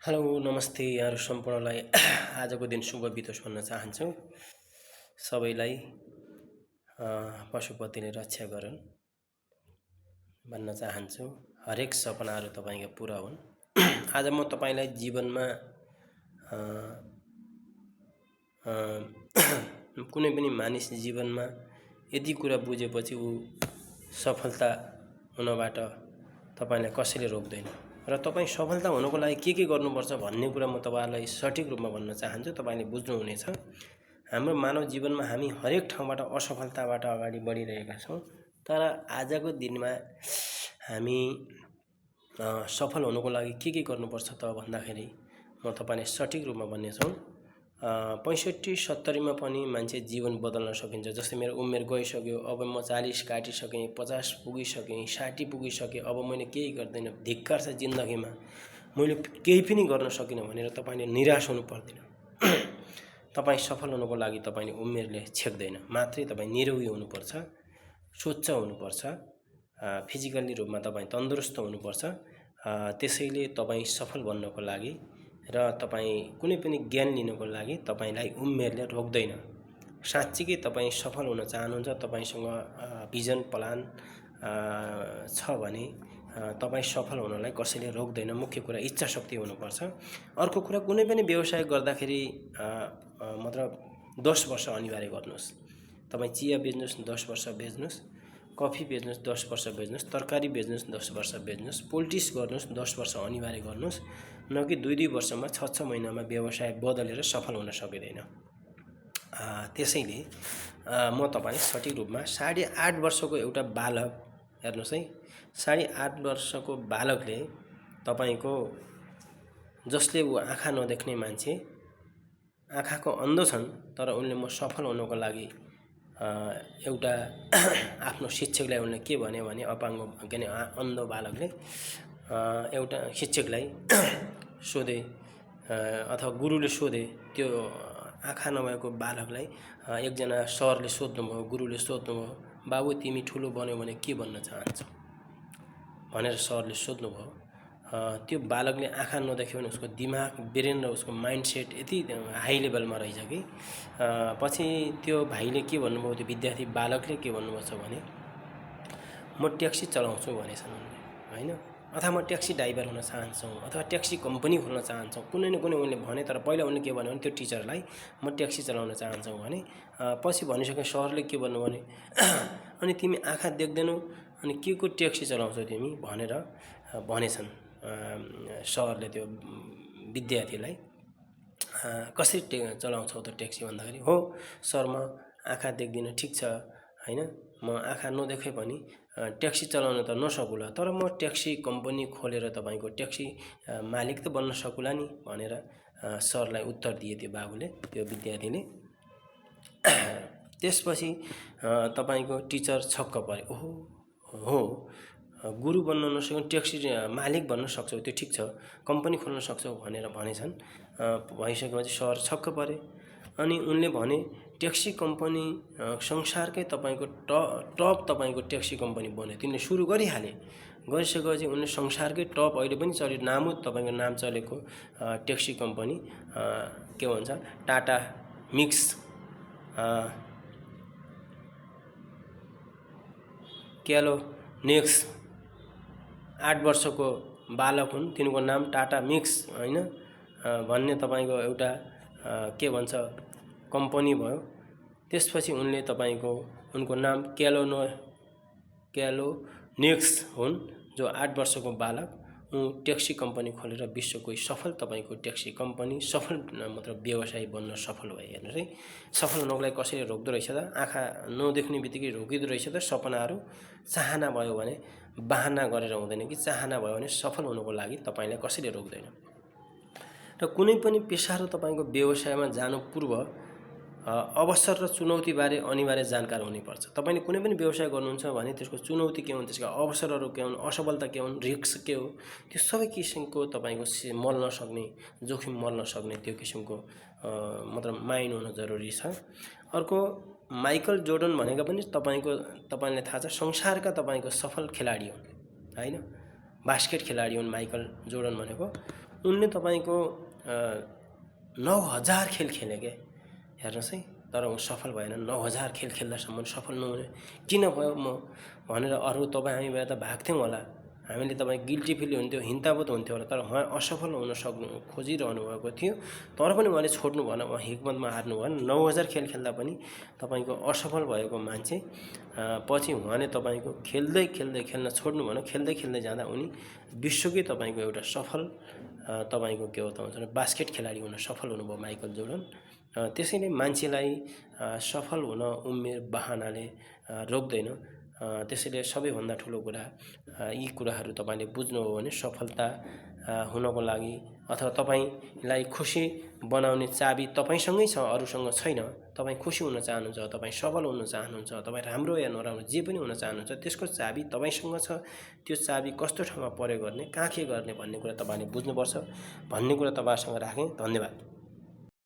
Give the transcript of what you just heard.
Hello नमस्ते यहाँहरू सम्पूर्णलाई आजको दिन शुभ बितोस् भन्न चाहन्छु। सबैलाई पशुपतिले रक्षा गरून् भन्न चाहन्छु। हरेक सपनाहरू तपाईको पूरा हुन्। आज म तपाईलाई जीवनमा कुनै पनि मानिस जीवनमा यदि कुरा बुझेपछि ऊ सफलता हुनबाट तपाईलाई कसैले रोक्दैन र तपाईं सफलता हुनको लागि के गर्नुपर्छ भन्ने कुरा म तपाईलाई सठिक रूपमा भन्न चाहन्छु। तपाईले बुझ्नुहुनेछ। हाम्रो मानव जीवनमा हामी हरेक ठाउँबाट असफलताबाट अगाडि बढिरहेका छौं। तर आजको दिनमा हामी सफल हुनको लागि के गर्नुपर्छ त भन्दाखेरि म तपाईलाई सठिक रूपमा भन्नेछु। 65-70 मा पनि मान्छे जीवन बदल्न सकिन्छ। जस्तै मेरो उमेर गइसक्यो, अब म 40 काटिसकेँ, 50 पुगिसकेँ, 60 पुगिसकेँ, अब मैले केही गर्दैन, धिक्कार छ जिन्दगीमा, मैले केही पनि गर्न सकिनँ भनेर तपाईले निराश हुनु पर्दैन। तपाई सफल हुनको लागि तपाईले उमेरले छेक्दैन, मात्रै तपाई निरोगी हुनुपर्छ, स्वच्छ हुनुपर्छ, फिजिकली रूपमा तपाई तन्दुरुस्त हुनुपर्छ। त्यसैले तपाई सफल बन्नको लागि र तपाई कुनै पनि ज्ञान लिनको लागि तपाईलाई उमेरले रोक्दैन। साच्चै तपाई सफल हुन चाहनुहुन्छ, तपाईसँग भिजन प्लान छ भने तपाई सफल हुनलाई कसैले रोक्दैन। मुख्य कुरा इच्छा शक्ति हुनुपर्छ। अर्को कुरा कुनै पनि व्यवसाय गर्दाखेरि मतलब 10 वर्ष अनिवार्य गर्नुहोस्। तपाई चिया बेच्नुस् 10 वर्ष बेच्नुस्, कफी बेच्नुस् 10 वर्ष बेच्नुस्, तरकारी बेच्नुस् 10 वर्ष बेच्नुस्, पोलिटिक्स गर्नुस् 10 वर्ष अनिवार्य गर्नुस्, न कि 2-2 वर्षमा 6-6 महिनामा व्यवसाय बदलेर सफल हुन सकिँदैन। त्यसैले म तपाईलाई सठिक रूपमा 8.5 वर्षको एउटा बालक हेर्नुस् है, 8.5 वर्षको बालकले तपाईको जसले ऊ आँखा नदेख्ने मान्छे, आँखाको अन्ध छन् तर उनले म सफल हुनको लागि एउटा आफ्नो शिक्षकलाई उनले के भन्यो भने अपाङ्ग के अन्ध बालकले एउटा शिक्षकलाई सोधे अथवा गुरुले सोधे। त्यो आँखा नभएको बालकलाई एकजना सरले सोध्नुभयो, गुरुले सोध्नुभयो, बाबु तिमी ठुलो बन्यौ भने के बन्न चाहन्छौ भनेर सरले सोध्नुभयो। त्यो बालकले आँखा नदेख्यो भने उसको दिमाग, ब्रेन र उसको माइन्डसेट यति हाई लेभलमा रहेछ कि पछि त्यो भाइले के भन्नुभयो, त्यो विद्यार्थी बालकले के भन्नुभएको छ भने म ट्याक्सी चलाउँछु भनेछन् उनले, हैन, अथवा म ट्याक्सी ड्राइभर हुन चाहन्छु अथवा ट्याक्सी कम्पनी खोल्न चाहन्छु, कुनै न कुनै उनले भने। तर पहिला उनले के भन्यो भने त्यो टिचरलाई म ट्याक्सी चलाउन चाहन्छु भने पछि भनिसके सरले के भन्नु भने अनि तिमी आँखा देख्दैनौ अनि के को ट्याक्सी चलाउँछौ तिमी भनेर भनेछन् सरले त्यो विद्यार्थीलाई। कसरी चलाउँछौ त ट्याक्सी भन्दाखेरि, हो सर म आँखा देख्दिन, ठिक छ हैन, म आँखा नदेखे पनि ट्याक्सी चलाउन त नसकुला, तर म ट्याक्सी कम्पनी खोलेर तपाईको ट्याक्सी मालिक त बन्न सकुला नि भनेर सरलाई उत्तर दिए त्यो बाबुले, त्यो विद्यार्थीले। त्यसपछि तपाईको टिचर छक्क परे, ओहो हो गुरु बन्न नसक्यो ट्याक्सी मालिक बन्न सक्छौ, त्यो ठिक छ, कम्पनी खोल्न सक्छौ भनेर भनेछन्। भइसकेपछि सर छक्क परे। अनि उनले भने ट्याक्सी कम्पनी संसारकै तपाईको टप तपाईको ट्याक्सी कम्पनी बन्यो। तिनले सुरु गरिहाले। गरिसकेपछि उनले संसारकै टप अहिले पनि चल्यो, नामो तपाईको नाम चलेको ट्याक्सी कम्पनी के भन्छ टाटा मिक्स क्यालो नेक्स 8 वर्षको बालक हुन्, तिनको नाम टाटा मिक्स हैन भन्ने तपाईको एउटा के भन्छ कम्पनी भयो। त्यसपछि उनले तपाईको उनको नाम क्यालो नेक्स हुन्, जो 8 वर्षको बालक ट्याक्सी कम्पनी खोलेर विश्वको सफल तपाईको ट्याक्सी कम्पनी सफल मतलब व्यवसायी बन्न सफल भए। हेर्नुस् है, सफल हुनको लागि कसैले रोक्दो रहेछ त? आँखा नदेख्ने बित्तिकै रोकिदो रहेछ त? सपनाहरू चाहना भयो भने बहाना गरेर हुँदैन कि चाहना भयो भने सफल हुनको लागि तपाईलाई कसैले रोक्दैन। र कुनै पनि पेशा र तपाईको व्यवसायमा जानु पूर्व अवसर र चुनौतीबारे अनिवार्य जानकार हुनुपर्छ। तपाईले कुनै पनि व्यवसाय गर्नुहुन्छ भने त्यसको चुनौती के हुन्, त्यसका अवसरहरू के हुन्, असफलता के हुन्, रिस्क के हो, त्यो सबै किसिमको तपाईको मल्न सक्ने, जोखिम मल्न सक्ने त्यो किसिमको मतलब माइन्ड हुन जरुरी छ। अर्को माइकल जोर्डन भनेका पनि तपाईलाई थाहा छ संसारका तपाईको सफल खेलाडी हुन्, हैन, बास्केट खेलाडी हुन् माइकल जोर्डन भनेको। उनले तपाईँको 9000 खेल खेले के हेर्नुहोस् है, तर ऊ सफल भएन। 9000 खेल खेल्दासम्म सफल नहुने किन भयो म भनेर अरू तपाईँ हामी भए त भाग्थ्यौँ होला, हामीले तपाईँ गिल्टी फिल हुन्थ्यो, हिन्तावत हुन्थ्यो होला, तर उहाँ असफल हुन खोजिरहनु भएको थियो, तर पनि उहाँले छोड्नु भएन, उहाँ हिक्मतमा हार्नु भएन। 9000 खेल खेल्दा पनि तपाईँको असफल भएको मान्छे पछि उहाँले तपाईँको खेल्दै खेल्दै खेल्न छोड्नु भएन। खेल्दै खेल्दै जाँदा उनी विश्वकै तपाईँको एउटा सफल तपाईँको के हो त भन्छ बास्केट खेलाडी हुन सफल हुनुभयो माइकल जोर्डन। त्यसैले मान्छेलाई सफल हुन उमेर बहानाले रोक्दैन। त्यसैले सबैभन्दा ठुलो कुरा यी कुराहरू तपाईँले बुझ्नु हो भने सफलता हुनको लागि अथवा तपाईँलाई खुसी बनाउने चाबी तपाईँसँगै छ, अरूसँग छैन। तपाईँ खुसी हुन चाहनुहुन्छ, तपाईँ सफल हुन चाहनुहुन्छ, तपाईँ राम्रो या नराम्रो जे पनि हुन चाहनुहुन्छ, त्यसको चाबी तपाईँसँग छ। त्यो चाबी कस्तो ठाउँमा प्रयोग गर्ने, कहाँ के गर्ने भन्ने कुरा तपाईँले बुझ्नुपर्छ भन्ने कुरा तपाईँसँग राखेँ। धन्यवाद।